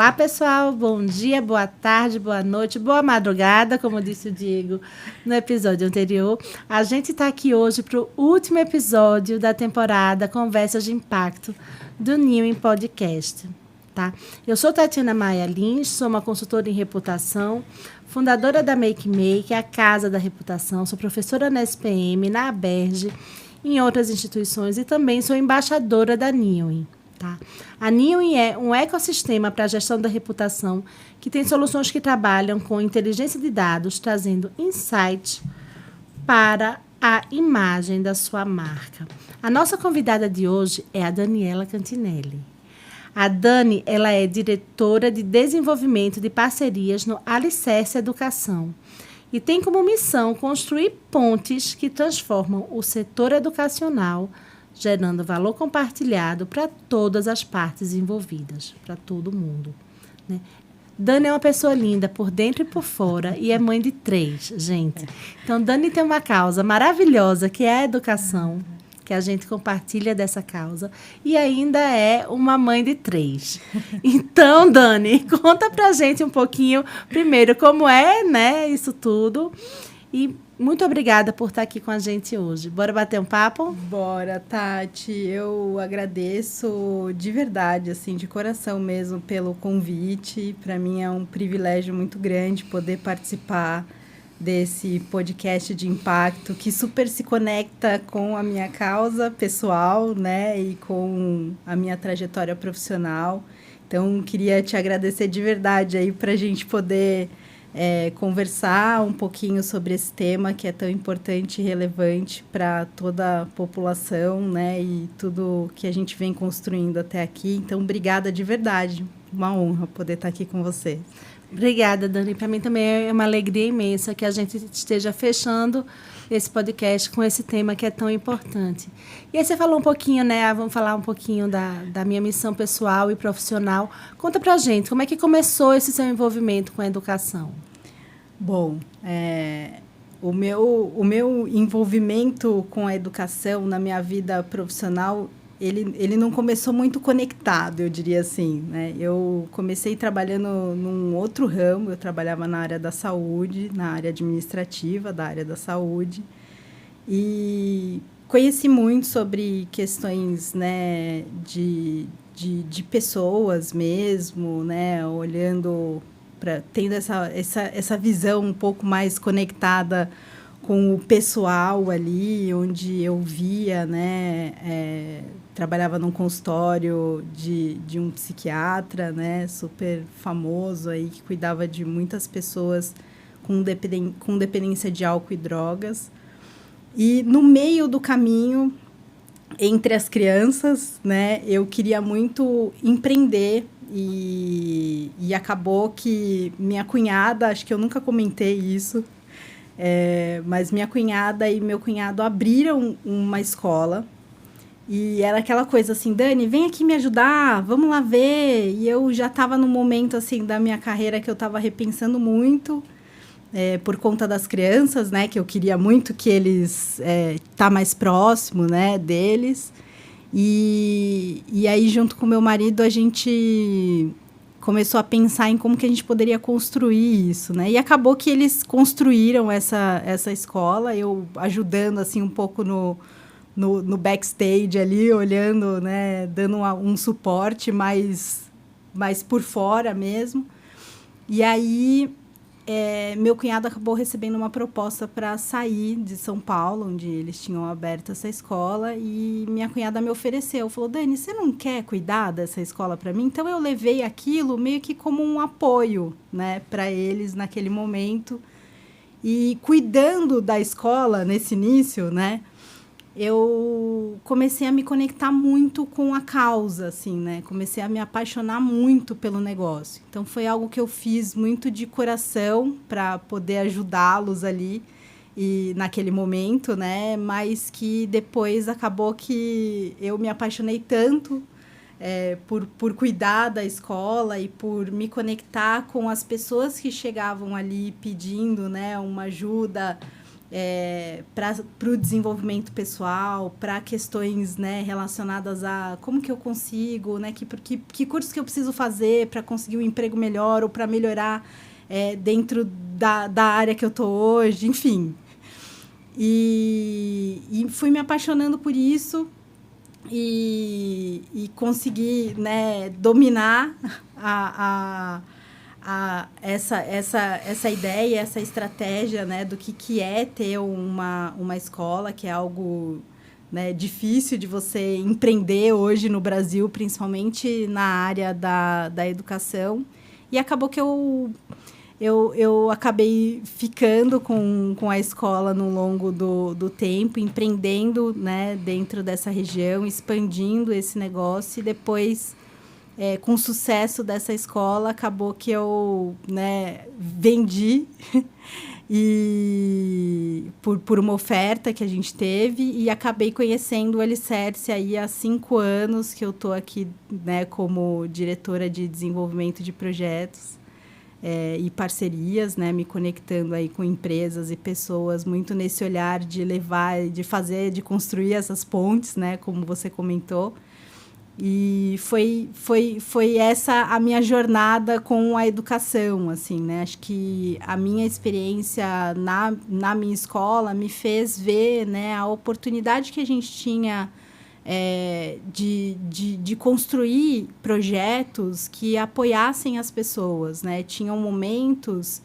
Olá, pessoal. Bom dia, boa tarde, boa noite, boa madrugada, como disse o Diego no episódio anterior. A gente está aqui hoje para o último episódio da temporada Conversas de Impacto do New em Podcast. Tá? Eu sou Tatiana Maia Lins, sou uma consultora em reputação, fundadora da Make Make, a Casa da Reputação, sou professora na SPM, na ABERJ, em outras instituições e também sou embaixadora da Newin. Tá? A Newin é um ecossistema para a gestão da reputação que tem soluções que trabalham com inteligência de dados, trazendo insights para a imagem da sua marca. A nossa convidada de hoje é a Daniela Cantinelli. A Dani, ela é diretora de desenvolvimento de parcerias no Alicerce Educação e tem como missão construir pontes que transformam o setor educacional, gerando valor compartilhado para todas as partes envolvidas, para todo mundo. Né? Dani é uma pessoa linda por dentro e por fora e é mãe de 3, gente. Então, Dani tem uma causa maravilhosa, que é a educação, que a gente compartilha dessa causa, e ainda é uma mãe de 3. Então, Dani, conta pra gente um pouquinho, primeiro, como é, né, isso tudo, e muito obrigada por estar aqui com a gente hoje. Bora bater um papo? Bora, Tati. Eu agradeço de verdade, assim, de coração mesmo, pelo convite. Para mim é um privilégio muito grande poder participar desse podcast de impacto que super se conecta com a minha causa pessoal, né, e com a minha trajetória profissional. Então, queria te agradecer de verdade aí para a gente poder conversar um pouquinho sobre esse tema que é tão importante e relevante para toda a população, né, e tudo que a gente vem construindo até aqui. Então, obrigada de verdade. Uma honra poder estar aqui com você. Obrigada, Dani. Para mim também é uma alegria imensa que a gente esteja fechando esse podcast com esse tema que é tão importante. E aí você falou um pouquinho, né? Vamos falar um pouquinho da minha missão pessoal e profissional. Conta pra gente, como é que começou esse seu envolvimento com a educação? Bom, o meu envolvimento com a educação na minha vida profissional, ele não começou muito conectado, eu diria assim, né? Eu comecei trabalhando num outro ramo, eu trabalhava na área da saúde, na área administrativa da área da saúde, e conheci muito sobre questões, né, de pessoas mesmo, né, olhando, tendo essa visão um pouco mais conectada com o pessoal ali, onde eu via, né, trabalhava num consultório de um psiquiatra, né, super famoso aí, que cuidava de muitas pessoas com dependência de álcool e drogas. E no meio do caminho, entre as crianças, né, eu queria muito empreender e acabou que minha cunhada, acho que eu nunca comentei isso, mas minha cunhada e meu cunhado abriram uma escola e era aquela coisa assim, Dani, vem aqui me ajudar, vamos lá ver. E eu já estava num momento assim da minha carreira que eu estava repensando muito, por conta das crianças, né, que eu queria muito que eles tá mais próximo, né, deles. E aí, junto com meu marido, a gente começou a pensar em como que a gente poderia construir isso, né? E acabou que eles construíram essa escola, eu ajudando, assim, um pouco no backstage ali, olhando, né? Dando um suporte mais por fora mesmo. E aí, meu cunhado acabou recebendo uma proposta para sair de São Paulo, onde eles tinham aberto essa escola, e minha cunhada me ofereceu, falou, Dani, você não quer cuidar dessa escola para mim? Então, eu levei aquilo meio que como um apoio, né, para eles naquele momento. E cuidando da escola nesse início, né, eu comecei a me conectar muito com a causa, assim, né? Comecei a me apaixonar muito pelo negócio. Então, foi algo que eu fiz muito de coração para poder ajudá-los ali e naquele momento, né? Mas que depois acabou que eu me apaixonei tanto por cuidar da escola e por me conectar com as pessoas que chegavam ali pedindo, né, uma ajuda para o desenvolvimento pessoal, para questões, né, relacionadas a como que eu consigo, né, que cursos que eu preciso fazer para conseguir um emprego melhor ou para melhorar dentro da área que eu estou hoje, enfim. E fui me apaixonando por isso e consegui, né, dominar essa ideia, essa estratégia, né, do que é ter uma escola, que é algo, né, difícil de você empreender hoje no Brasil, principalmente na área da educação. E acabou que eu acabei ficando com a escola no longo do tempo, empreendendo, né, dentro dessa região, expandindo esse negócio e depois... com o sucesso dessa escola, acabou que eu, né, vendi e por uma oferta que a gente teve e acabei conhecendo o Alicerce aí há 5 anos que eu estou aqui, né, como diretora de desenvolvimento de projetos e parcerias, né, me conectando aí com empresas e pessoas muito nesse olhar de levar, de fazer, de construir essas pontes, né, como você comentou. E foi essa a minha jornada com a educação, assim, né? Acho que a minha experiência na minha escola me fez ver, né, a oportunidade que a gente tinha de construir projetos que apoiassem as pessoas, né? Tinham momentos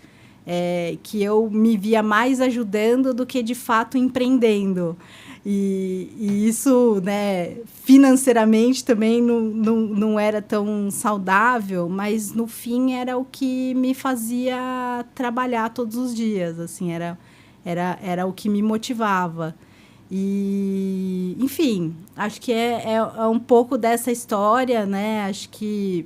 que eu me via mais ajudando do que, de fato, empreendendo. E isso, né, financeiramente também não era tão saudável, mas no fim era o que me fazia trabalhar todos os dias, assim, era o que me motivava. E, enfim, acho que é um pouco dessa história, né? Acho que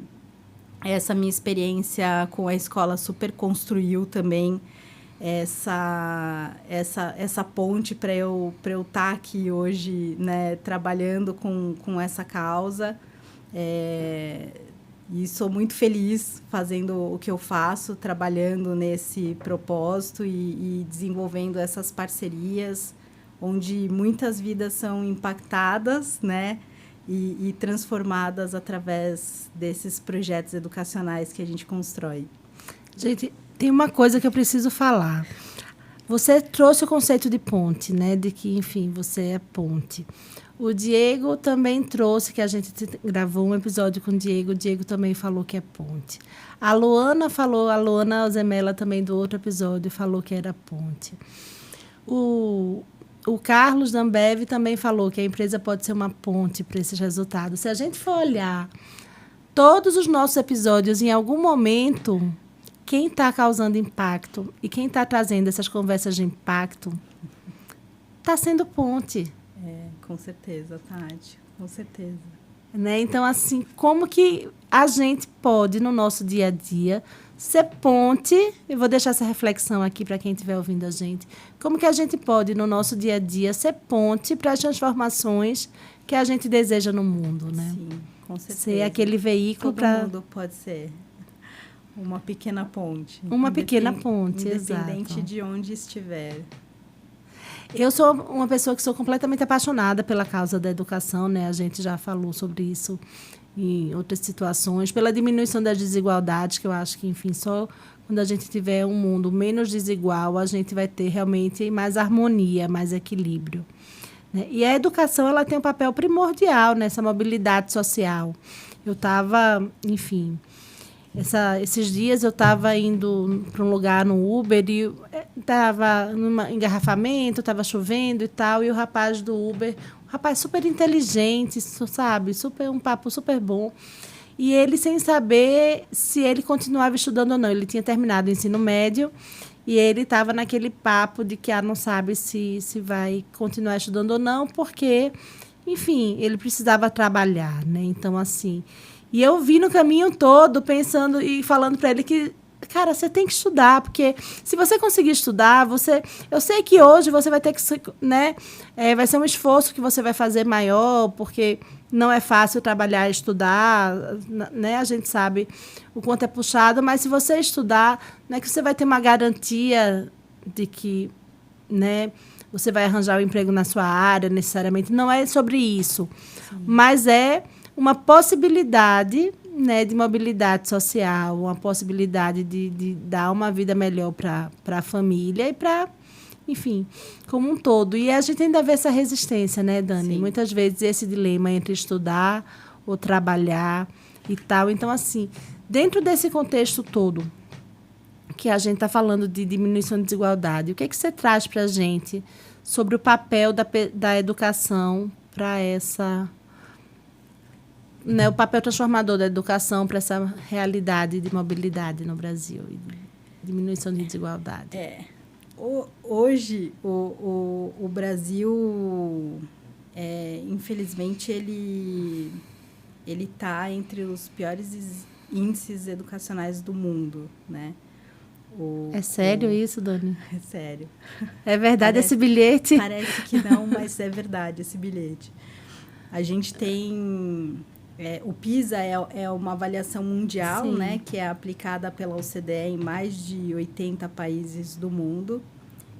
essa minha experiência com a escola super construiu também essa ponte para eu estar aqui hoje, né, trabalhando com essa causa. E sou muito feliz fazendo o que eu faço, trabalhando nesse propósito e desenvolvendo essas parcerias, onde muitas vidas são impactadas, né, e transformadas através desses projetos educacionais que a gente constrói. Gente, tem uma coisa que eu preciso falar. Você trouxe o conceito de ponte, né? De que, enfim, você é ponte. O Diego também trouxe, que a gente gravou um episódio com o Diego também falou que é ponte. A Luana Alzemela também do outro episódio falou que era ponte. O Carlos da Ambev também falou que a empresa pode ser uma ponte para esses resultados. Se a gente for olhar todos os nossos episódios, em algum momento... Quem está causando impacto e quem está trazendo essas conversas de impacto está sendo ponte. Com certeza, Tati, com certeza. Né? Então, assim, como que a gente pode, no nosso dia a dia, ser ponte? Eu vou deixar essa reflexão aqui para quem estiver ouvindo a gente. Como que a gente pode, no nosso dia a dia, ser ponte para as transformações que a gente deseja no mundo, né? Sim, com certeza. Ser aquele veículo para... Todo mundo pode ser. Uma pequena ponte. Uma pequena ponte, independente exato. de onde estiver. Eu sou uma pessoa que sou completamente apaixonada pela causa da educação, né? A gente já falou sobre isso em outras situações, pela diminuição das desigualdades, que eu acho que, enfim, só quando a gente tiver um mundo menos desigual, a gente vai ter realmente mais harmonia, mais equilíbrio. Né? E a educação, ela tem um papel primordial nessa mobilidade social. Eu estava, enfim... Esses dias eu estava indo para um lugar no Uber e estava num engarrafamento, estava chovendo e tal, e o rapaz do Uber, um rapaz super inteligente, sabe? Um papo super bom. E ele sem saber se ele continuava estudando ou não. Ele tinha terminado o ensino médio e ele estava naquele papo de que não sabe se vai continuar estudando ou não, porque, enfim, ele precisava trabalhar, né? Então, assim... E eu vi no caminho todo pensando e falando para ele que, cara, você tem que estudar, porque se você conseguir estudar, eu sei que hoje você vai ter que, né, vai ser um esforço que você vai fazer maior, porque não é fácil trabalhar e estudar, né? A gente sabe o quanto é puxado, mas se você estudar, né, que você vai ter uma garantia de que né, você vai arranjar um emprego na sua área, necessariamente. Não é sobre isso. Sim. Mas é uma possibilidade, né, de mobilidade social, uma possibilidade de dar uma vida melhor para a família e para, enfim, como um todo. E a gente ainda vê essa resistência, né, Dani? Sim. Muitas vezes esse dilema entre estudar ou trabalhar e tal. Então, assim, dentro desse contexto todo que a gente está falando de diminuição de desigualdade, o que é que você traz para a gente sobre o papel da educação para essa... Né, o papel transformador da educação para essa realidade de mobilidade no Brasil e de diminuição de desigualdade? Hoje, o Brasil, infelizmente, ele está entre os piores índices educacionais do mundo, né? É sério isso, Dani? É sério. É verdade esse bilhete? Parece que não, mas é verdade esse bilhete. A gente tem... o PISA é uma avaliação mundial, né, que é aplicada pela OCDE em mais de 80 países do mundo.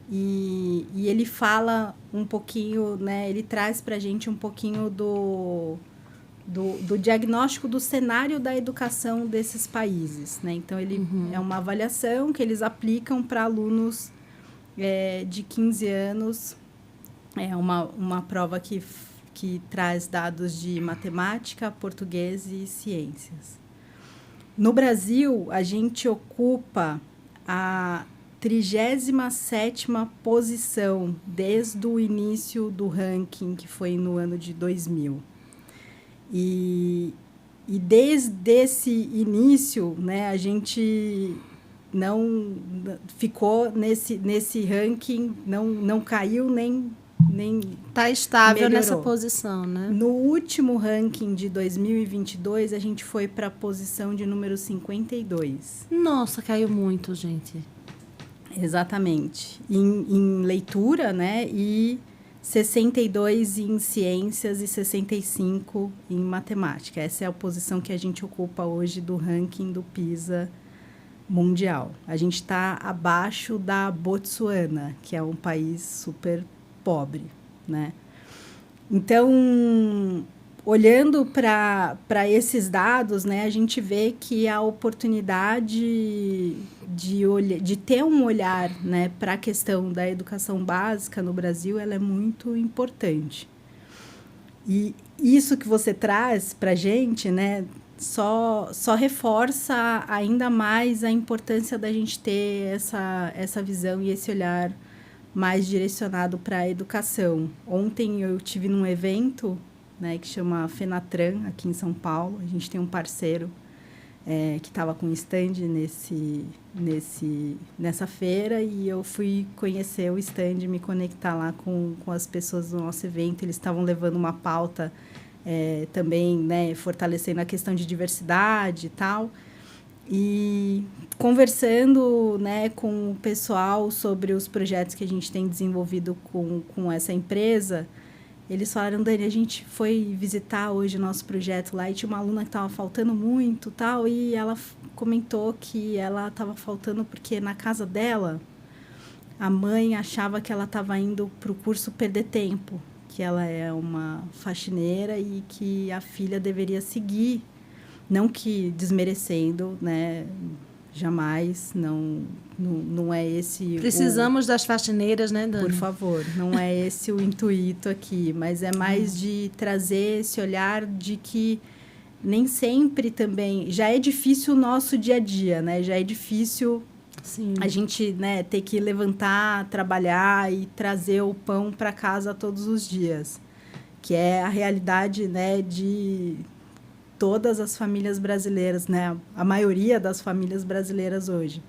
E ele fala um pouquinho, né, ele traz para a gente um pouquinho do diagnóstico do cenário da educação desses países, né? Então, ele é uma avaliação que eles aplicam para alunos de 15 anos. É uma prova que traz dados de matemática, português e ciências. No Brasil, a gente ocupa a 37ª posição desde o início do ranking, que foi no ano de 2000. E desde esse início, né, a gente não ficou nesse ranking, não caiu nem está estável melhorou. Nessa posição, né? No último ranking de 2022, a gente foi para a posição de número 52. Nossa, caiu muito, gente. Exatamente. Em leitura, né, e 62 em ciências e 65 em matemática. Essa é a posição que a gente ocupa hoje do ranking do PISA mundial. A gente está abaixo da Botsuana, que é um país super pobre, né? Então, olhando para esses dados, né, a gente vê que a oportunidade de ter um olhar, né, para a questão da educação básica no Brasil, ela é muito importante. E isso que você traz para a gente, né, só reforça ainda mais a importância da gente ter essa visão e esse olhar mais direcionado para a educação. Ontem eu tive num evento, né, que chama Fenatran, aqui em São Paulo. A gente tem um parceiro que estava com stand nessa feira, e eu fui conhecer o stand, me conectar lá com as pessoas do nosso evento. Eles estavam levando uma pauta também, né, fortalecendo a questão de diversidade e tal. E conversando, né, com o pessoal sobre os projetos que a gente tem desenvolvido com essa empresa, eles falaram: Dani, a gente foi visitar hoje o nosso projeto lá e tinha uma aluna que estava faltando muito, tal, e ela comentou que ela estava faltando porque na casa dela a mãe achava que ela estava indo para o curso perder tempo, que ela é uma faxineira e que a filha deveria seguir. Não que desmerecendo, né? Jamais, não é esse... Precisamos das faxineiras, né, Dani? Por favor, não é esse o intuito aqui, mas é mais de trazer esse olhar de que nem sempre também... Já é difícil o nosso dia a dia, né? Já é difícil a gente, né, ter que levantar, trabalhar e trazer o pão para casa todos os dias, que é a realidade, né, de todas as famílias brasileiras, né? A maioria das famílias brasileiras hoje,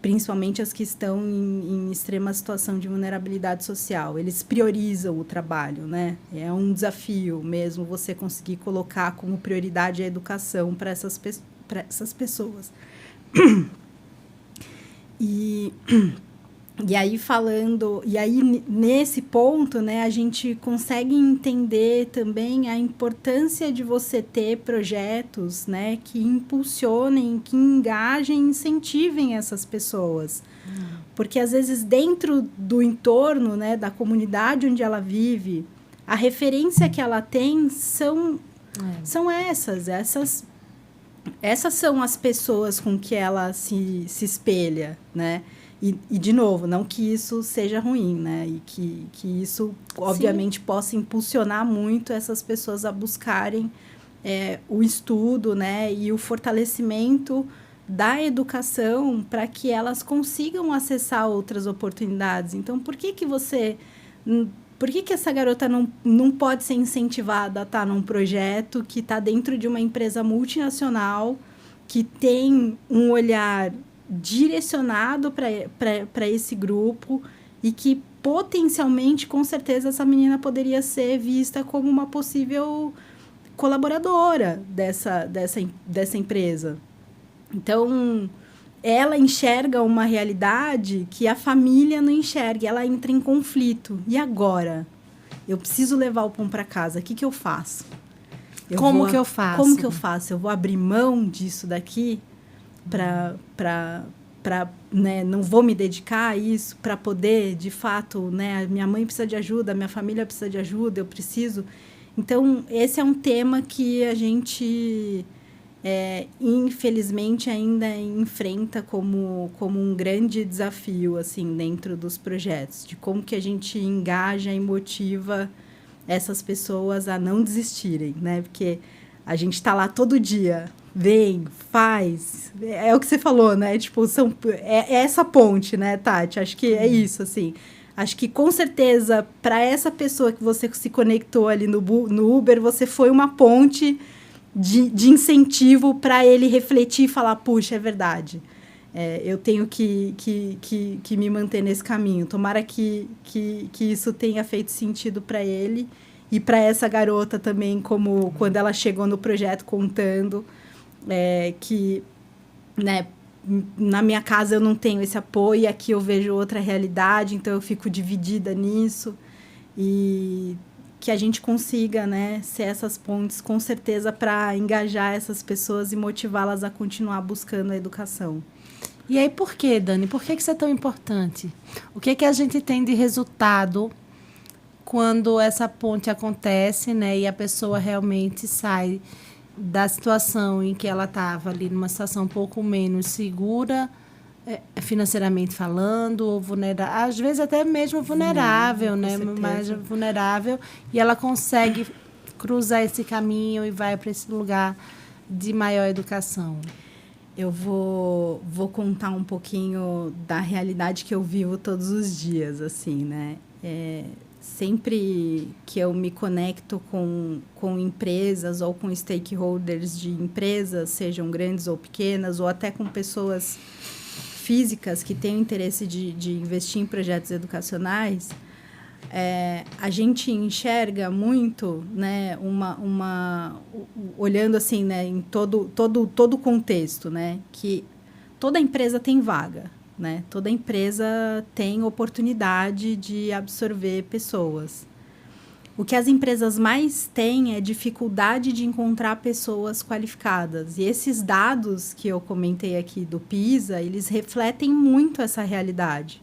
principalmente as que estão em extrema situação de vulnerabilidade social. Eles priorizam o trabalho, né? É um desafio mesmo você conseguir colocar como prioridade a educação para essas pessoas. E E aí nesse ponto, né, a gente consegue entender também a importância de você ter projetos, né, que impulsionem, que engajem, incentivem essas pessoas. Porque às vezes dentro do entorno, né, da comunidade onde ela vive, a referência que ela tem são essas são as pessoas com que ela se espelha, né? E, de novo, não que isso seja ruim, né? E que isso, obviamente, possa impulsionar muito essas pessoas a buscarem o estudo, né? E o fortalecimento da educação para que elas consigam acessar outras oportunidades. Então, por que essa garota não pode ser incentivada a estar num projeto que está dentro de uma empresa multinacional, que tem um olhar direcionado para esse grupo e que, potencialmente, com certeza, essa menina poderia ser vista como uma possível colaboradora dessa empresa? Então, ela enxerga uma realidade que a família não enxerga, ela entra em conflito. E agora? Eu preciso levar o pão para casa, o que eu faço? Como que eu faço? Como que eu faço? Eu vou abrir mão disso daqui né, não vou me dedicar a isso para poder, de fato, né, minha mãe precisa de ajuda, minha família precisa de ajuda, eu preciso. Então, esse é um tema que a gente... infelizmente ainda enfrenta como um grande desafio assim dentro dos projetos, de como que a gente engaja e motiva essas pessoas a não desistirem, né? Porque a gente está lá todo dia, vem, faz, é o que você falou, né? Tipo, é essa ponte, né, Tati? Acho que é isso, assim. Acho que, com certeza, para essa pessoa que você se conectou ali no Uber, você foi uma ponte de incentivo para ele refletir e falar, puxa, é verdade, eu tenho que me manter nesse caminho. Tomara que isso tenha feito sentido para ele e para essa garota também, como quando ela chegou no projeto contando que, né, na minha casa eu não tenho esse apoio, e aqui eu vejo outra realidade, então eu fico dividida nisso. E que a gente consiga, né, ser essas pontes, com certeza, para engajar essas pessoas e motivá-las a continuar buscando a educação. E aí, por quê, Dani? Por que isso é tão importante? O que a gente tem de resultado quando essa ponte acontece, né, e a pessoa realmente sai da situação em que ela estava ali, numa situação um pouco menos segura, financeiramente falando, ou às vezes até mesmo vulnerável, né? Mais vulnerável, e ela consegue cruzar esse caminho e vai para esse lugar de maior educação. Eu vou contar um pouquinho da realidade que eu vivo todos os dias, assim, né? Sempre que eu me conecto com empresas ou com stakeholders de empresas, sejam grandes ou pequenas, ou até com pessoas físicas que têm interesse de investir em projetos educacionais, a gente enxerga muito, né, olhando assim, né, em todo o contexto, né, que toda empresa tem vaga, né, toda empresa tem oportunidade de absorver pessoas. O que as empresas mais têm é dificuldade de encontrar pessoas qualificadas. E esses dados que eu comentei aqui do PISA, eles refletem muito essa realidade.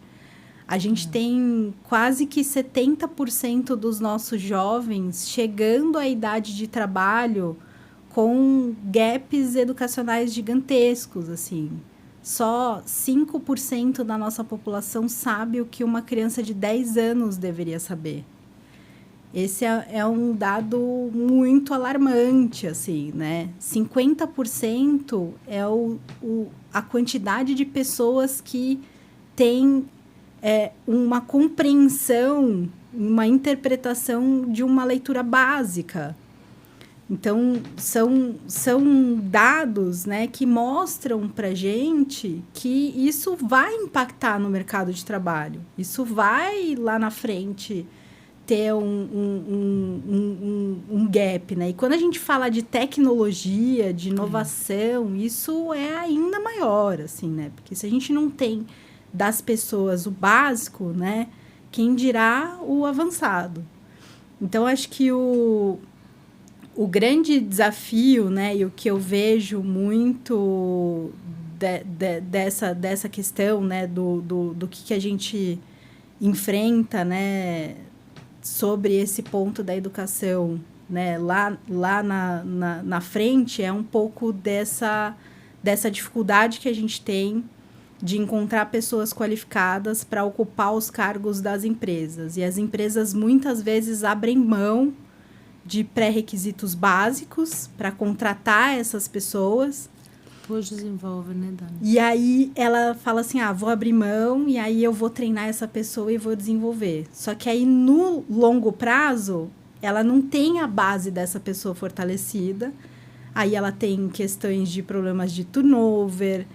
A gente tem quase que 70% dos nossos jovens chegando à idade de trabalho com gaps educacionais gigantescos, assim. Só 5% da nossa população sabe o que uma criança de 10 anos deveria saber. Esse é um dado muito alarmante, assim, né? 50% é a quantidade de pessoas que têm uma compreensão, uma interpretação de uma leitura básica. Então, são dados, né, que mostram para a gente que isso vai impactar no mercado de trabalho. Isso vai, lá na frente, ter um gap, né? E quando a gente fala de tecnologia, de inovação, isso é ainda maior, assim, né? Porque se a gente não tem das pessoas o básico, né? Quem dirá o avançado. Então, acho que o grande desafio, né, e o que eu vejo muito dessa questão, né, do que a gente enfrenta, né, sobre esse ponto da educação, né, lá na frente, é um pouco dessa dificuldade que a gente tem de encontrar pessoas qualificadas para ocupar os cargos das empresas. E as empresas muitas vezes abrem mão de pré-requisitos básicos para contratar essas pessoas. Depois desenvolve, né, Dani? E aí ela fala assim, vou abrir mão e aí eu vou treinar essa pessoa e vou desenvolver. Só que aí no longo prazo, ela não tem a base dessa pessoa fortalecida. Aí ela tem questões de problemas de turnover,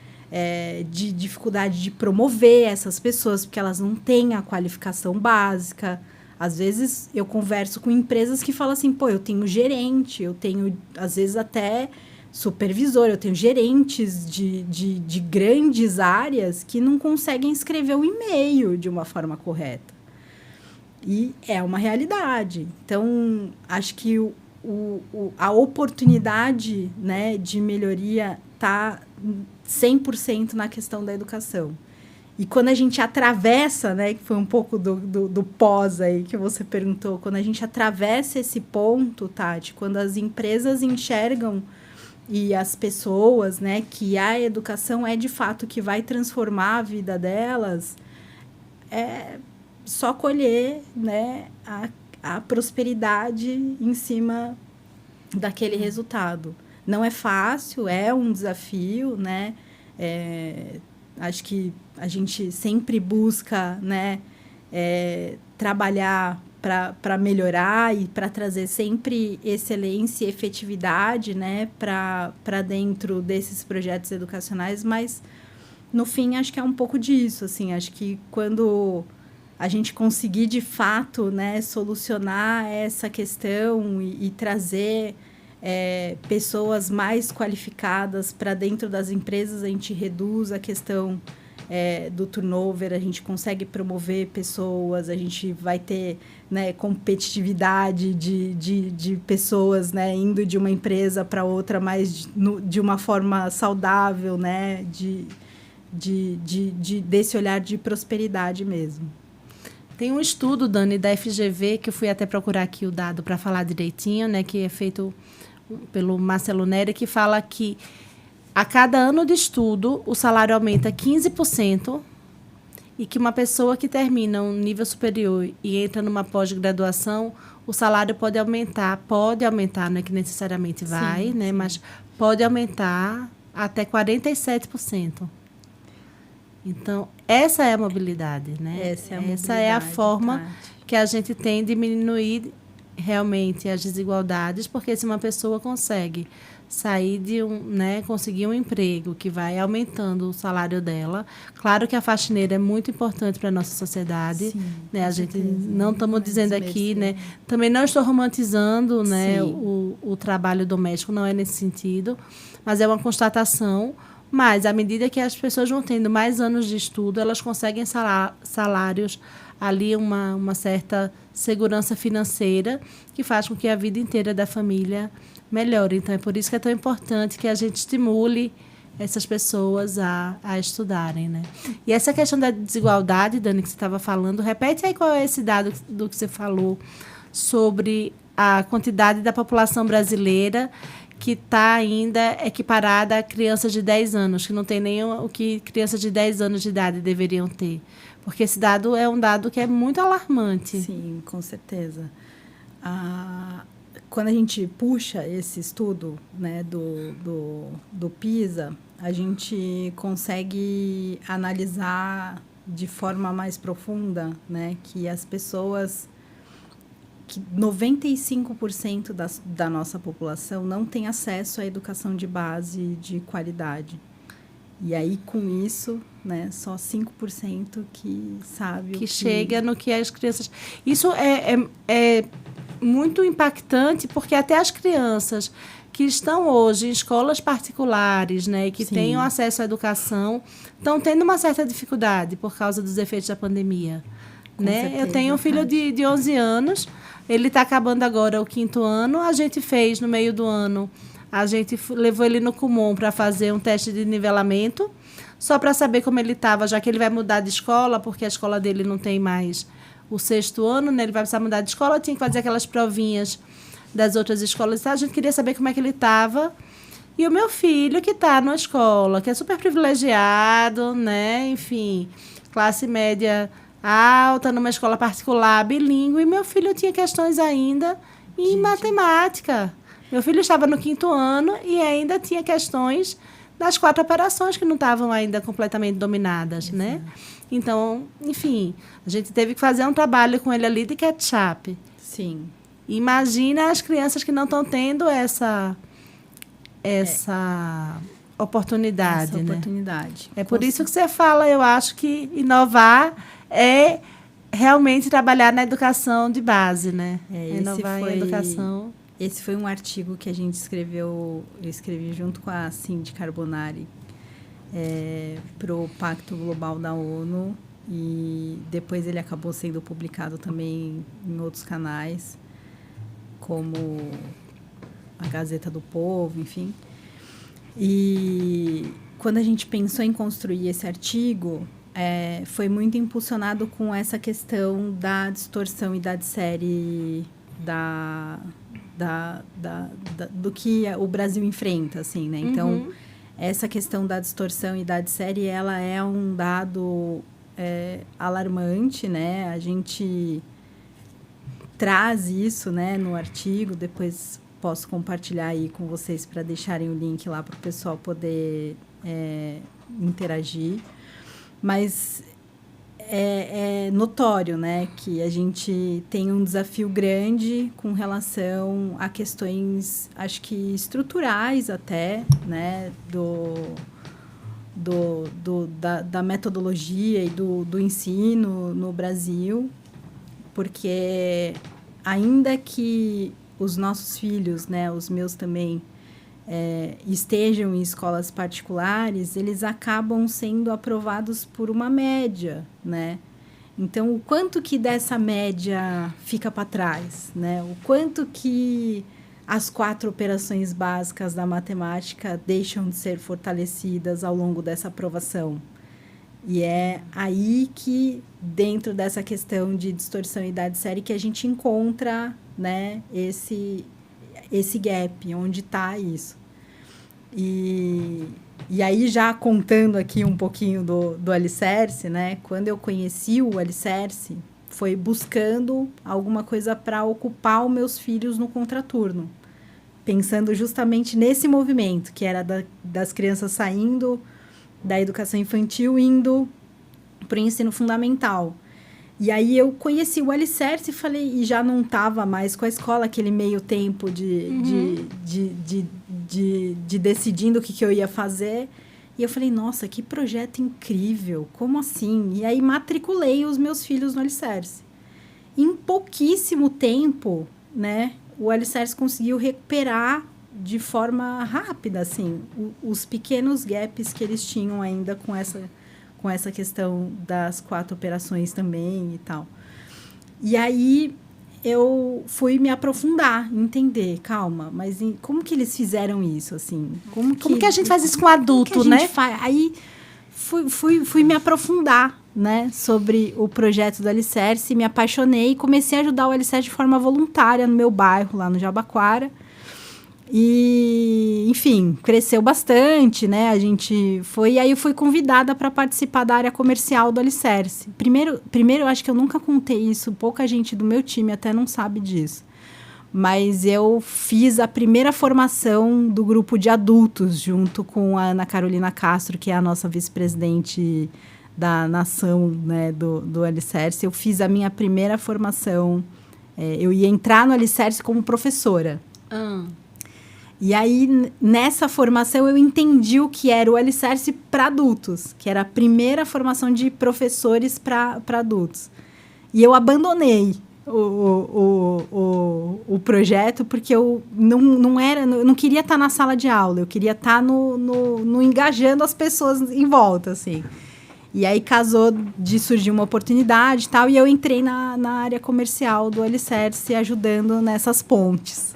de dificuldade de promover essas pessoas, porque elas não têm a qualificação básica. Às vezes, eu converso com empresas que falam assim, eu tenho gerente, eu tenho, às vezes, até supervisor, eu tenho gerentes de grandes áreas que não conseguem escrever o e-mail de uma forma correta. E é uma realidade. Então, acho que a oportunidade, né, de melhoria está 100% na questão da educação. E quando a gente atravessa, né, que foi um pouco do pós aí que você perguntou, quando a gente atravessa esse ponto, Tati, quando as empresas enxergam e as pessoas, né, que a educação é de fato que vai transformar a vida delas, é só colher, né, a prosperidade em cima daquele resultado. Não é fácil, é um desafio, né? Acho que a gente sempre busca, né, trabalhar para melhorar e para trazer sempre excelência e efetividade, né, para dentro desses projetos educacionais, mas, no fim, acho que é um pouco disso, assim, acho que quando a gente conseguir, de fato, né, solucionar essa questão e trazer pessoas mais qualificadas para dentro das empresas, a gente reduz a questão do turnover, a gente consegue promover pessoas, a gente vai ter, né, competitividade de pessoas, né, indo de uma empresa para outra, mas de uma forma saudável, né, desse olhar de prosperidade mesmo. Tem um estudo, Dani, da FGV, que eu fui até procurar aqui o dado para falar direitinho, né, que é feito pelo Marcelo Neri, que fala que a cada ano de estudo o salário aumenta 15% e que uma pessoa que termina um nível superior e entra numa pós-graduação, o salário pode aumentar, não é que necessariamente vai, sim, né, sim, mas pode aumentar até 47%. Então, essa é a mobilidade, né? Essa é a forma que a gente tem de diminuir realmente as desigualdades, porque se uma pessoa consegue sair conseguir um emprego que vai aumentando o salário dela, claro que a faxineira é muito importante para a nossa sociedade, sim, né? A gente não estamos dizendo aqui, né? Também não estou romantizando, né, o trabalho doméstico, não é nesse sentido, mas é uma constatação. Mas, à medida que as pessoas vão tendo mais anos de estudo, elas conseguem salários ali, uma certa segurança financeira que faz com que a vida inteira da família melhore. Então, é por isso que é tão importante que a gente estimule essas pessoas a estudarem, né? E essa questão da desigualdade, Dani, que você estava falando, repete aí qual é esse dado do que você falou sobre a quantidade da população brasileira que está ainda equiparada a crianças de 10 anos, que não tem nem o que crianças de 10 anos de idade deveriam ter. Porque esse dado é um dado que é muito alarmante. Sim, com certeza. Quando a gente puxa esse estudo, né, do PISA, a gente consegue analisar de forma mais profunda, né, que as pessoas... que 95% da nossa população não tem acesso à educação de base de qualidade. E aí, com isso, né, só 5% que sabe que chega no que as crianças... Isso é muito impactante, porque até as crianças que estão hoje em escolas particulares, né, e que Sim. tenham acesso à educação, estão tendo uma certa dificuldade por causa dos efeitos da pandemia. Né? certeza, Eu tenho um filho de 11 anos, ele está acabando agora o 5º ano, a gente fez no meio do ano, a gente levou ele no Kumon para fazer um teste de nivelamento, só para saber como ele estava, já que ele vai mudar de escola, porque a escola dele não tem mais o 6º ano, né? Ele vai precisar mudar de escola, tinha que fazer aquelas provinhas das outras escolas. A gente queria saber como é que ele estava. E o meu filho, que está na escola, que é super privilegiado, né? Enfim, classe média alta, numa escola particular, bilíngue. E meu filho tinha questões ainda em matemática. Meu filho estava no 5º ano e ainda tinha questões das 4 operações que não estavam ainda completamente dominadas, né? Então, enfim, a gente teve que fazer um trabalho com ele ali de catch-up. Sim. Imagina as crianças que não estão tendo essa oportunidade, Essa né? oportunidade. É por isso que você fala, eu acho que inovar é realmente trabalhar na educação de base, né? Inovar em educação. Esse foi um artigo que a gente escreveu, eu escrevi junto com a Cindy Carbonari para o Pacto Global da ONU, e depois ele acabou sendo publicado também em outros canais, como a Gazeta do Povo, enfim. E quando a gente pensou em construir esse artigo, foi muito impulsionado com essa questão da distorção e da série do que o Brasil enfrenta, assim, né? Então, essa questão da distorção e da série, ela é um dado alarmante, né? A gente traz isso, né, no artigo, depois posso compartilhar aí com vocês para deixarem o link lá para o pessoal poder interagir. Mas é notório, né, que a gente tem um desafio grande com relação a questões, acho que estruturais até, né, da metodologia e do ensino no Brasil, porque ainda que os nossos filhos, né, os meus também, estejam em escolas particulares, eles acabam sendo aprovados por uma média, né? Então, o quanto que dessa média fica para trás, né? O quanto que as 4 operações básicas da matemática deixam de ser fortalecidas ao longo dessa aprovação. E é aí que, dentro dessa questão de distorção e idade série, que a gente encontra, né, esse gap, onde está isso. E aí, já contando aqui um pouquinho do Alicerce, né? Quando eu conheci o Alicerce, foi buscando alguma coisa para ocupar os meus filhos no contraturno. Pensando justamente nesse movimento, que era das crianças saindo da educação infantil, indo para o ensino fundamental. E aí eu conheci o Alicerce e já não estava mais com a escola, aquele meio tempo de decidindo o que eu ia fazer. E eu falei, nossa, que projeto incrível, como assim? E aí matriculei os meus filhos no Alicerce. Em pouquíssimo tempo, né, o Alicerce conseguiu recuperar de forma rápida, assim, os pequenos gaps que eles tinham ainda com essa questão das 4 operações também e tal. E aí eu fui me aprofundar, entender, calma, mas como que eles fizeram isso, assim? Como que a gente faz isso com adulto, né? Aí fui me aprofundar, né, sobre o projeto do Alicerce, me apaixonei e comecei a ajudar o Alicerce de forma voluntária no meu bairro, lá no Jabaquara. E, enfim, cresceu bastante, né? Aí eu fui convidada para participar da área comercial do Alicerce. Primeiro, eu acho que eu nunca contei isso, pouca gente do meu time até não sabe disso. Mas eu fiz a primeira formação do grupo de adultos, junto com a Ana Carolina Castro, que é a nossa vice-presidente da nação, né, do Alicerce. Eu fiz a minha primeira formação. Eu ia entrar no Alicerce como professora. E aí, nessa formação, eu entendi o que era o Alicerce para adultos, que era a primeira formação de professores para adultos. E eu abandonei o projeto, porque eu não queria estar na sala de aula, eu queria estar no engajando as pessoas em volta, assim. E aí casou de surgir uma oportunidade e tal, e eu entrei na área comercial do Alicerce, ajudando nessas pontes.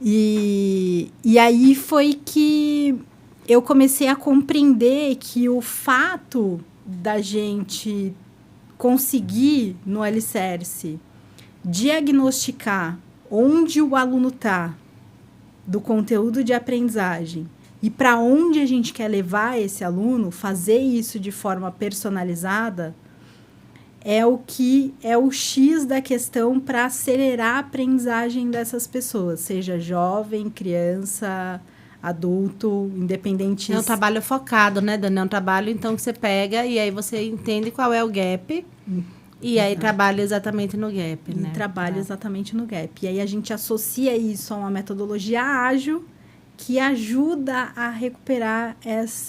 E aí foi que eu comecei a compreender que o fato da gente conseguir, no Alicerce, diagnosticar onde o aluno está do conteúdo de aprendizagem e para onde a gente quer levar esse aluno, fazer isso de forma personalizada, é o que é o X da questão para acelerar a aprendizagem dessas pessoas, seja jovem, criança, adulto, independente. É um trabalho focado, né, Dani? É um trabalho, então, que você pega e aí você entende qual é o gap e aí trabalha exatamente no gap, né? Trabalha exatamente no gap. E aí a gente associa isso a uma metodologia ágil que ajuda a recuperar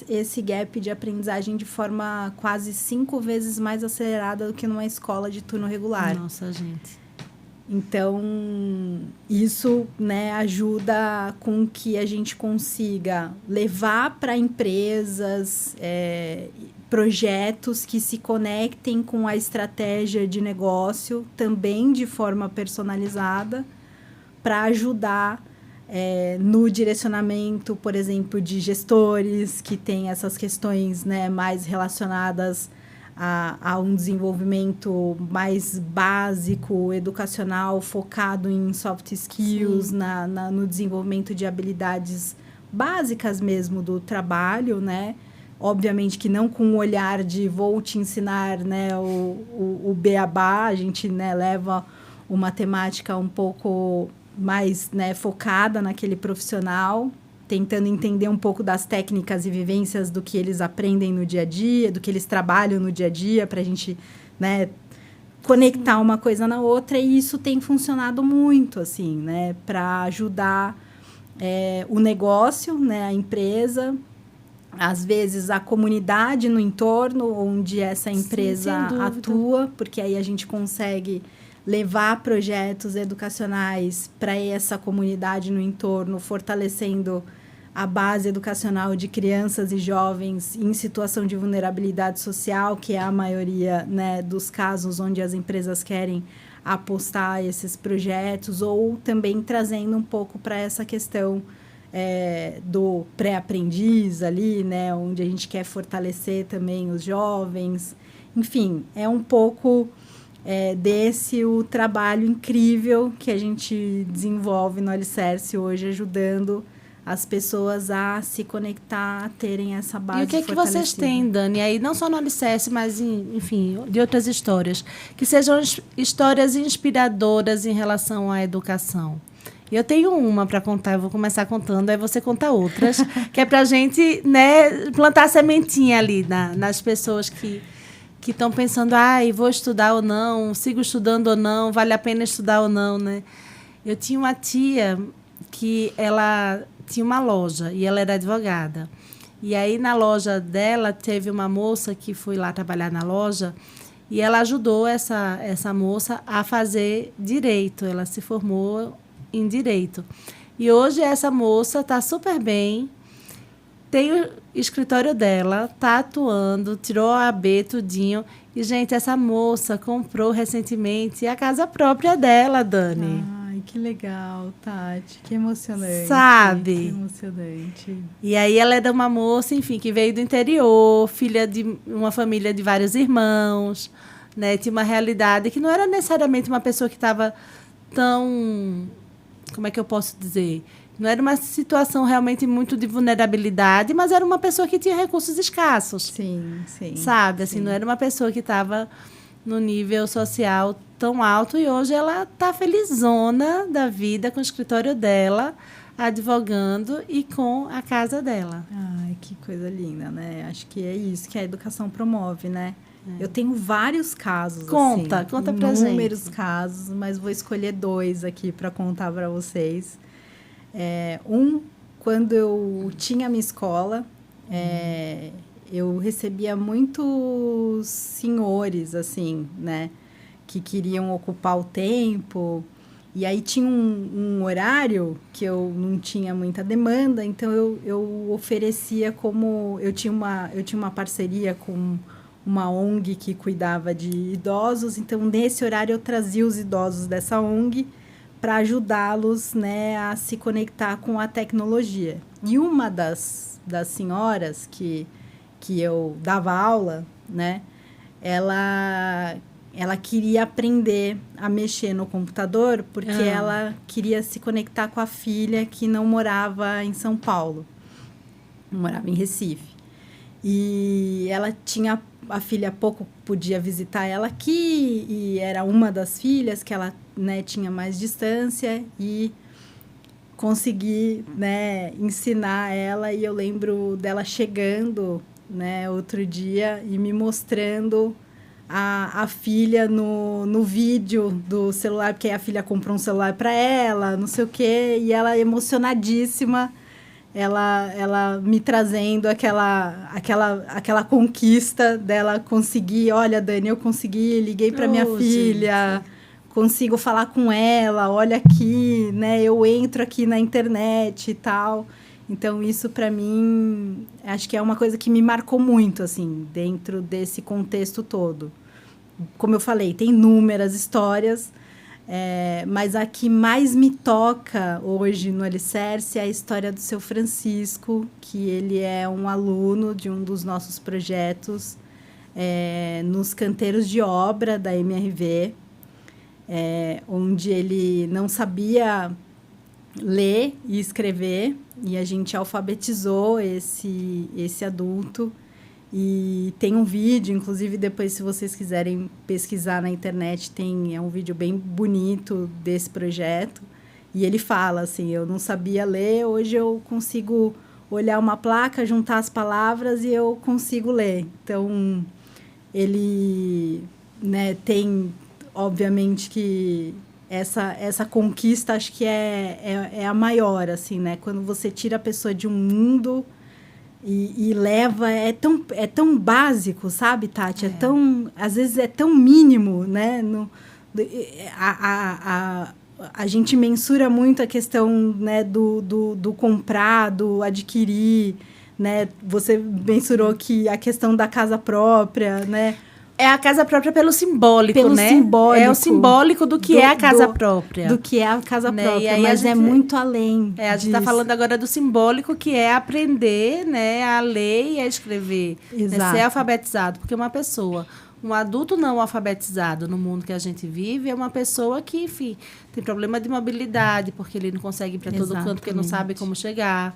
esse gap de aprendizagem de forma quase 5 vezes mais acelerada do que numa escola de turno regular. Nossa, gente. Então, isso, né, ajuda com que a gente consiga levar para empresas projetos que se conectem com a estratégia de negócio, também de forma personalizada, para ajudar no direcionamento, por exemplo, de gestores que têm essas questões, né, mais relacionadas a um desenvolvimento mais básico, educacional, focado em soft skills, no desenvolvimento de habilidades básicas mesmo do trabalho, né? Obviamente que não com o olhar de vou te ensinar, né, o beabá, a gente, né, leva uma temática um pouco mais, né, focada naquele profissional, tentando entender um pouco das técnicas e vivências do que eles aprendem no dia a dia, do que eles trabalham no dia a dia, para a gente, né, conectar uma coisa na outra. E isso tem funcionado muito, assim, né, para ajudar o negócio, né, a empresa, às vezes a comunidade no entorno onde essa empresa atua, porque aí a gente consegue levar projetos educacionais para essa comunidade no entorno, fortalecendo a base educacional de crianças e jovens em situação de vulnerabilidade social, que é a maioria, né, dos casos onde as empresas querem apostar esses projetos, ou também trazendo um pouco para essa questão do pré-aprendiz ali, né, onde a gente quer fortalecer também os jovens. Enfim, é um pouco desse o trabalho incrível que a gente desenvolve no Alicerce hoje, ajudando as pessoas a se conectar, a terem essa base. E o que é que vocês têm, Dani, aí não só no Alicerce, mas, enfim, de outras histórias, que sejam histórias inspiradoras em relação à educação? Eu tenho uma para contar, eu vou começar contando, aí você conta outras, que é para a gente, né, plantar a sementinha ali nas pessoas que estão pensando, vou estudar ou não, sigo estudando ou não, vale a pena estudar ou não, né? Eu tinha uma tia que ela tinha uma loja e ela era advogada. E aí, na loja dela, teve uma moça que foi lá trabalhar na loja e ela ajudou essa moça a fazer direito. Ela se formou em direito. E hoje essa moça está super bem, tem o escritório dela, está atuando, tirou a AB, tudinho. E, gente, essa moça comprou recentemente a casa própria dela, Dani. Ai, que legal, Tati. Que emocionante. Sabe? Que emocionante. E aí ela era uma moça, enfim, que veio do interior, filha de uma família de vários irmãos, né? Tinha uma realidade que não era necessariamente uma pessoa que estava tão... Como é que eu posso dizer? Não era uma situação realmente muito de vulnerabilidade, mas era uma pessoa que tinha recursos escassos. Sim, sim. Sabe? Assim, sim. Não era uma pessoa que estava no nível social tão alto. E hoje ela está felizona da vida com o escritório dela, advogando e com a casa dela. Ai, que coisa linda, né? Acho que é isso que a educação promove, né? Eu tenho vários casos, Conta pra gente. Inúmeros casos, mas vou escolher 2 aqui para contar para vocês. Quando eu tinha minha escola, eu recebia muitos senhores, assim, né? que queriam ocupar o tempo. E aí tinha um horário que eu não tinha muita demanda, então eu oferecia como... Eu tinha uma parceria com uma ONG que cuidava de idosos, então nesse horário eu trazia os idosos dessa ONG para ajudá-los, né, a se conectar com a tecnologia. E uma das senhoras que eu dava aula, né, ela queria aprender a mexer no computador porque ela queria se conectar com a filha que não morava em São Paulo, morava em Recife. E ela tinha... A filha pouco podia visitar ela aqui e era uma das filhas que ela, né, tinha mais distância e consegui, né, ensinar ela. E eu lembro dela chegando, né, outro dia e me mostrando a filha no vídeo do celular, porque a filha comprou um celular para ela, não sei o quê, e ela emocionadíssima, ela me trazendo aquela conquista dela conseguir, olha, Dani, eu consegui, liguei para minha filha, consigo falar com ela, olha aqui, né, eu entro aqui na internet e tal. Então, isso, para mim, acho que é uma coisa que me marcou muito, assim, dentro desse contexto todo. Como eu falei, tem inúmeras histórias, mas a que mais me toca hoje no Alicerce é a história do seu Francisco, que ele é um aluno de um dos nossos projetos nos canteiros de obra da MRV, onde ele não sabia ler e escrever, e a gente alfabetizou esse adulto. E tem um vídeo, inclusive depois, se vocês quiserem pesquisar na internet, é um vídeo bem bonito desse projeto. E ele fala assim, eu não sabia ler, hoje eu consigo olhar uma placa, juntar as palavras e eu consigo ler. Então, ele, né, tem, obviamente, que essa conquista, acho que é a maior, assim, né? Quando você tira a pessoa de um mundo e leva... É tão básico, sabe, Tati? Às vezes é tão mínimo, né? A gente mensura muito a questão, né, do comprar, do adquirir, né? Você mensurou que a questão da casa própria, né? É a casa própria pelo simbólico, né? Simbólico. É o simbólico do que é a casa própria. Do que é a casa própria, E aí mas é muito além a gente está falando agora do simbólico, que é aprender, né, a ler e a escrever. Exato. Ser alfabetizado. Porque uma pessoa, um adulto não alfabetizado no mundo que a gente vive, é uma pessoa que, enfim, tem problema de mobilidade, porque ele não consegue ir para todo canto, porque não sabe como chegar.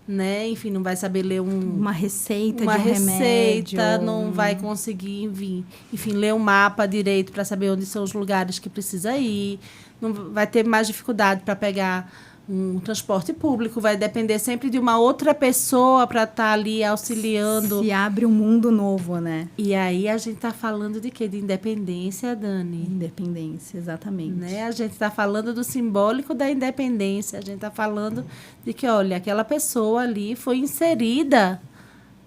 Né? Enfim, não vai saber ler uma receita de remédio, não vai conseguir, enfim, ler um mapa direito para saber onde são os lugares que precisa ir, não vai ter mais dificuldade para pegar um transporte público, vai depender sempre de uma outra pessoa para estar ali auxiliando. Se abre um mundo novo, né? E aí a gente está falando de quê? De independência, Dani? Independência, exatamente. Né? A gente está falando do simbólico da independência, a gente está falando de que, olha, aquela pessoa ali foi inserida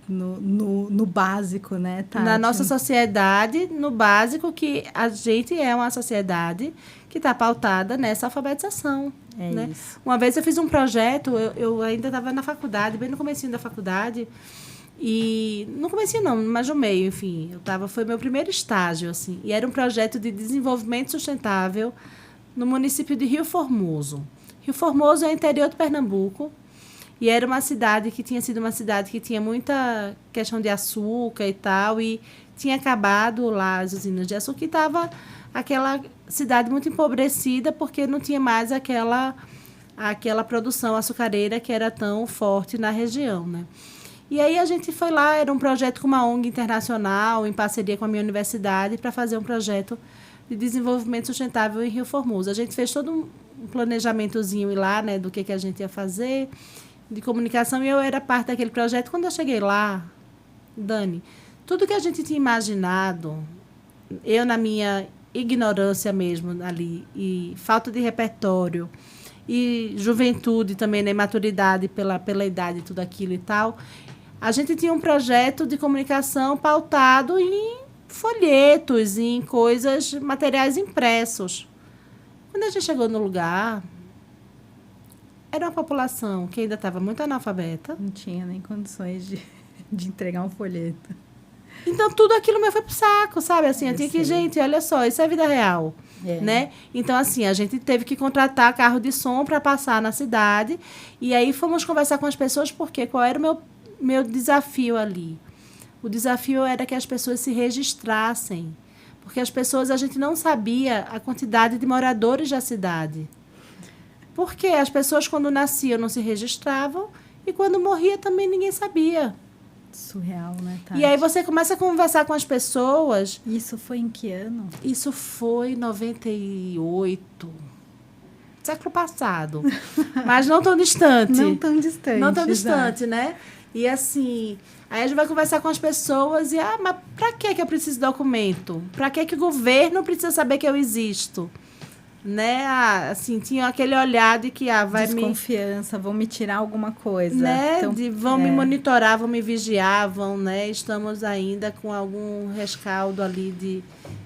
no básico, né, Tati? Na nossa sociedade, no básico, que a gente é uma sociedade que está pautada nessa alfabetização. Né? Isso. Uma vez eu fiz um projeto, eu ainda estava na faculdade, bem no comecinho da faculdade, e no comecinho não, mas no meio, enfim, foi meu primeiro estágio, assim, e era um projeto de desenvolvimento sustentável no município de Rio Formoso. Rio Formoso é o interior de Pernambuco, e era uma cidade que tinha sido uma cidade que tinha muita questão de açúcar e tal, e tinha acabado lá as usinas de açúcar, e estava aquela cidade muito empobrecida porque não tinha mais aquela produção açucareira que era tão forte na região, né? E aí a gente foi lá, era um projeto com uma ONG internacional, em parceria com a minha universidade, para fazer um projeto de desenvolvimento sustentável em Rio Formoso. A gente fez todo um planejamentozinho lá, né, do que a gente ia fazer, de comunicação, e eu era parte daquele projeto. Quando eu cheguei lá, Dani, tudo que a gente tinha imaginado, eu na minha ignorância mesmo ali, e falta de repertório, e juventude também, né, maturidade pela idade, tudo aquilo e tal, a gente tinha um projeto de comunicação pautado em folhetos, em coisas, materiais impressos. Quando a gente chegou no lugar, era uma população que ainda estava muito analfabeta. Não tinha nem condições de entregar um folheto. Então, tudo aquilo meu foi pro saco, sabe? Assim, eu tinha que, gente, olha só, isso é vida real, né? Então, assim, a gente teve que contratar carro de som para passar na cidade. E aí fomos conversar com as pessoas, porque qual era o meu desafio ali? O desafio era que as pessoas se registrassem. Porque as pessoas, a gente não sabia a quantidade de moradores da cidade. Porque as pessoas, quando nasciam, não se registravam. E quando morria, também ninguém sabia. Surreal, né, Tati? E aí você começa a conversar com as pessoas. Isso foi em que ano? Isso foi em 98. Século passado. Mas não tão distante. Não tão distante. Não tão distante, né? E assim, aí a gente vai conversar com as pessoas e, mas pra que eu preciso de documento? Pra que o governo precisa saber que eu existo? Né? Assim, tinha aquele olhar de que vai desconfiança, vão me tirar alguma coisa. Né? Então, vão me monitorar, vão me vigiar, né? Estamos ainda com algum rescaldo ali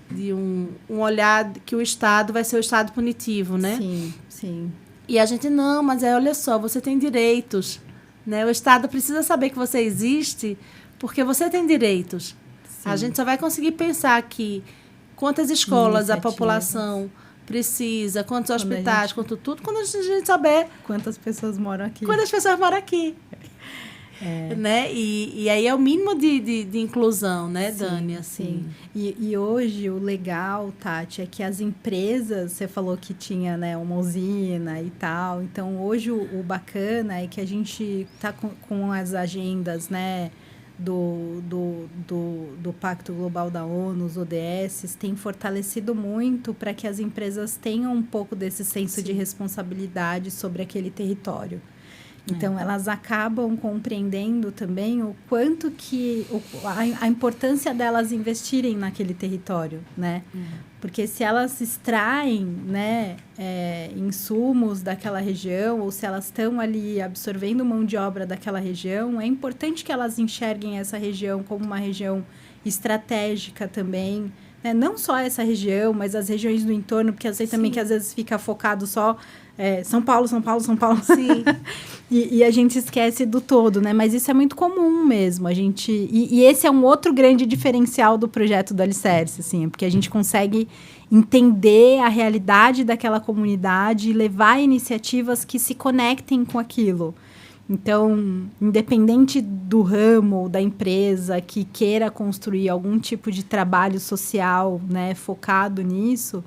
de um olhar que o Estado vai ser o Estado punitivo, né? Sim, sim. E a gente, não, mas olha só, você tem direitos, né? O Estado precisa saber que você existe porque você tem direitos. Sim. A gente só vai conseguir pensar que quantas escolas a população precisa, quantos hospitais, quanto tudo, quando a gente souber quantas pessoas moram aqui. Quantas pessoas moram aqui. Né? E aí é o mínimo de inclusão, né, Dani? Assim. Sim. E hoje o legal, Tati, é que as empresas, você falou que tinha, né, uma usina e tal, então hoje o bacana é que a gente está com as agendas, né, do Pacto Global da ONU, os ODS, tem fortalecido muito para que as empresas tenham um pouco desse senso de responsabilidade sobre aquele território. Então, elas acabam compreendendo também o quanto que... a importância delas investirem naquele território, né? Porque se elas extraem, né, insumos daquela região, ou se elas estão ali absorvendo mão de obra daquela região, é importante que elas enxerguem essa região como uma região estratégica também, né? Não só essa região, mas as regiões do entorno, porque eu sei também que às vezes fica focado só São Paulo, São Paulo, São Paulo. Sim. E a gente esquece do todo, né? Mas isso é muito comum mesmo. E esse é um outro grande diferencial do projeto do Alicerce, assim, porque a gente consegue entender a realidade daquela comunidade e levar iniciativas que se conectem com aquilo. Então, independente do ramo, da empresa que queira construir algum tipo de trabalho social, né, focado nisso,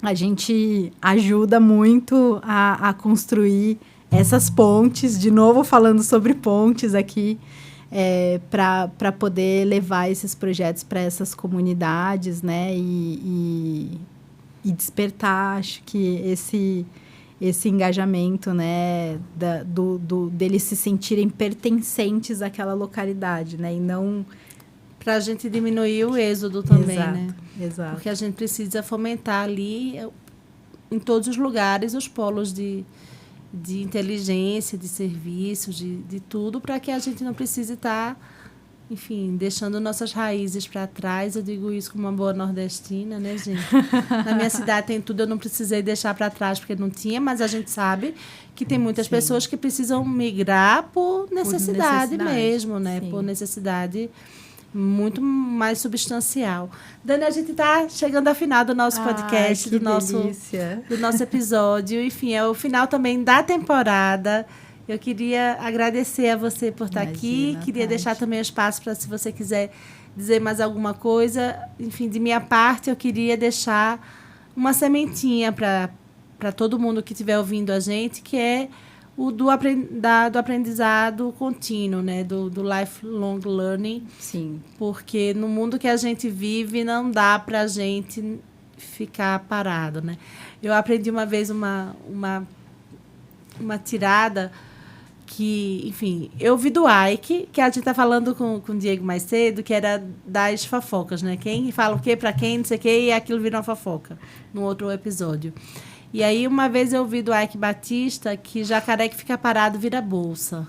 a gente ajuda muito a construir essas pontes, de novo falando sobre pontes aqui, para poder levar esses projetos para essas comunidades, né, e despertar, acho que esse engajamento, né, deles se sentirem pertencentes àquela localidade, né, e não... Para a gente diminuir o êxodo também, exato, né? Exato. Porque a gente precisa fomentar ali, em todos os lugares, os polos de inteligência, de serviços, de tudo, para que a gente não precise estar, enfim, deixando nossas raízes para trás. Eu digo isso como uma boa nordestina, né, gente? Na minha cidade tem tudo, eu não precisei deixar para trás porque não tinha, mas a gente sabe que tem muitas pessoas que precisam migrar por necessidade mesmo, né? Sim. Por necessidade muito mais substancial. Dani, a gente está chegando ao final do nosso podcast, do nosso episódio. Enfim, é o final também da temporada. Eu queria agradecer a você por estar aqui. Queria deixar também o espaço para, se você quiser dizer mais alguma coisa. Enfim, de minha parte, eu queria deixar uma sementinha para todo mundo que estiver ouvindo a gente, que é o do aprendizado contínuo, né? Do lifelong learning. Sim. Porque no mundo que a gente vive, não dá para a gente ficar parado, né? Eu aprendi uma vez uma tirada que, enfim, eu vi do Ike, que a gente tá falando com o Diego mais cedo, que era das fofocas, né? Quem fala o quê para quem, não sei o quê, e aquilo vira uma fofoca, no outro episódio. E aí, uma vez eu ouvi do Ike Batista que jacaré que fica parado vira bolsa.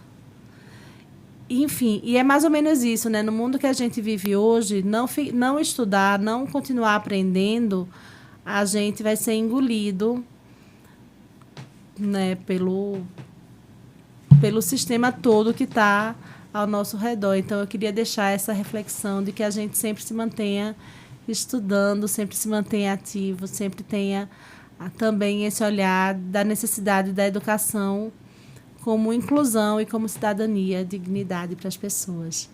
Enfim, e é mais ou menos isso, né? No mundo que a gente vive hoje, não estudar, não continuar aprendendo, a gente vai ser engolido, né, pelo sistema todo que está ao nosso redor. Então, eu queria deixar essa reflexão de que a gente sempre se mantenha estudando, sempre se mantenha ativo, sempre tenha também esse olhar da necessidade da educação como inclusão e como cidadania, dignidade para as pessoas.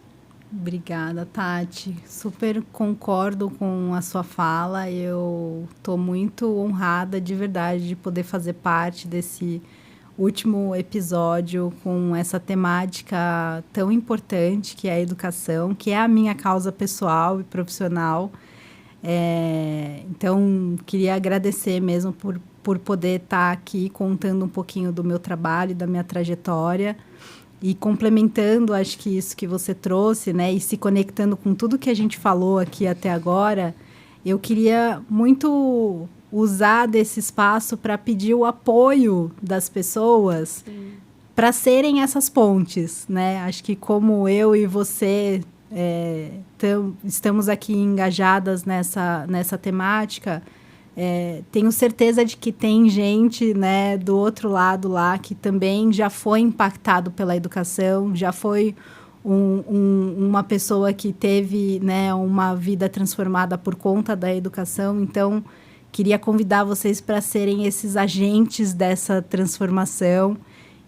Obrigada, Tati. Super concordo com a sua fala. Eu estou muito honrada, de verdade, de poder fazer parte desse último episódio com essa temática tão importante que é a educação, que é a minha causa pessoal e profissional. Então, queria agradecer mesmo por poder estar aqui contando um pouquinho do meu trabalho, da minha trajetória e complementando, acho que isso que você trouxe, né, e se conectando com tudo que a gente falou aqui até agora. Eu queria muito usar desse espaço para pedir o apoio das pessoas para serem essas pontes, né? Acho que como eu e você estamos aqui engajadas nessa temática, tenho certeza de que tem gente, né, do outro lado lá que também já foi impactado pela educação, já foi uma pessoa que teve, né, uma vida transformada por conta da educação. Então, queria convidar vocês para serem esses agentes dessa transformação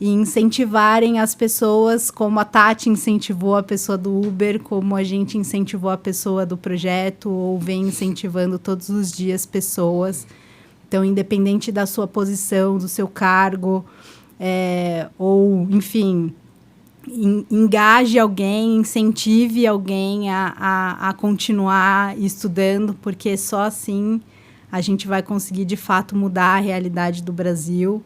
e incentivarem as pessoas, como a Tati incentivou a pessoa do Uber, como a gente incentivou a pessoa do projeto, ou vem incentivando todos os dias pessoas. Então, independente da sua posição, do seu cargo, ou, enfim, engaje alguém, incentive alguém a continuar estudando, porque só assim a gente vai conseguir, de fato, mudar a realidade do Brasil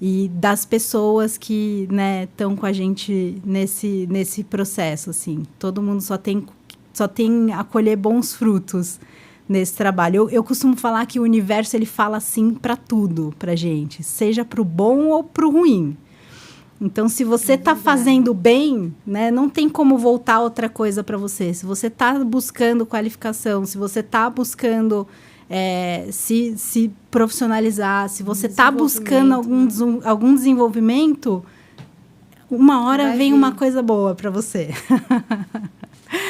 e das pessoas que, né, estão com a gente nesse processo, assim. Todo mundo só tem a colher bons frutos nesse trabalho. Eu costumo falar que o universo, ele fala sim para tudo, para gente, seja para o bom ou para o ruim. Então, se você está fazendo bem, né, não tem como voltar outra coisa para você. Se você está buscando qualificação, se você está buscando se profissionalizar, se você está buscando algum desenvolvimento, uma hora vem uma coisa boa para você.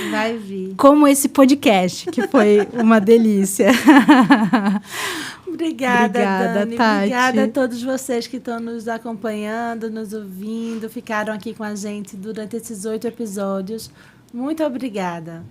Vai vir. Como esse podcast, que foi uma delícia. Obrigada, Dani. Tati. Obrigada a todos vocês que estão nos acompanhando, nos ouvindo, ficaram aqui com a gente durante esses 8 episódios. Muito obrigada.